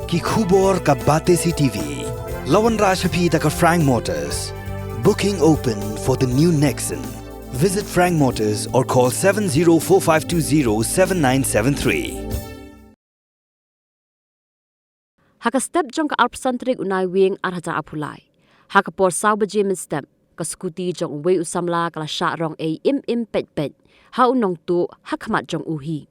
Ki khubor ka bate si TV. Lawan Rashapi taka Frank Motors. Booking open for the new Nexon. Visit Frank Motors or call 7045207973. Haka step jong ka arpsantrik unai wing arhaja apulai. Haka por saubaje min step ka Scooty jong wei usamla kala Shah Rong Peit. Ha unong tu Hakhmat jong uhi.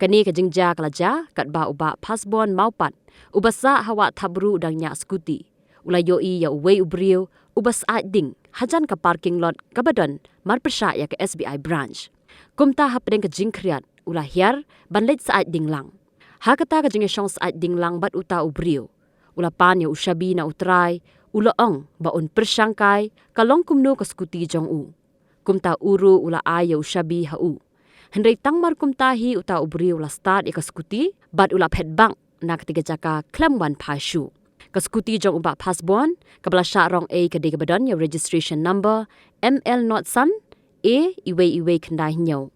Kani ka jingja kala ja kat ba uba pasbon maupat. Ubasa hawa tabru dangnya Scooty. Ulai yoi ya wei ubriu ubas ding hajan ka parking lot kabadon marpesha ya ke SBI branch. Kumta hapdeng ka jingkriat ulah hiar banlet sa ding lang. Hakata ka jingeshong sa ding lang bat uta ubriu. Ula pan ya ushabi na utrai, ula ong baon persangkai kalong kumno ka Scooty jong u. Kumta uru ula aya ushabi hau. Hendai tangmar kumtahi uta ubriu ula start ya ka Scooty bat ula pet bank na ketiga jaka klamwan pashu. Ka Scooty jong uba pasbon kabla Shah Rong ka dega badan ya registration number ML not san iwe kendai nyau.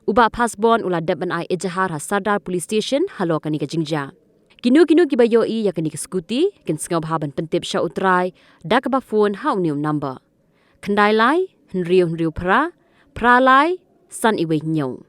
Uba pasbon ula deban ai ejahar Sardar police station halo kani ka jingja. Kinu kibayo ya kani ka Scooty kin sngau haban pentip Shah utrai da ka ba phone hau new number. Kendai lai henriu pra lai san iwe nyau.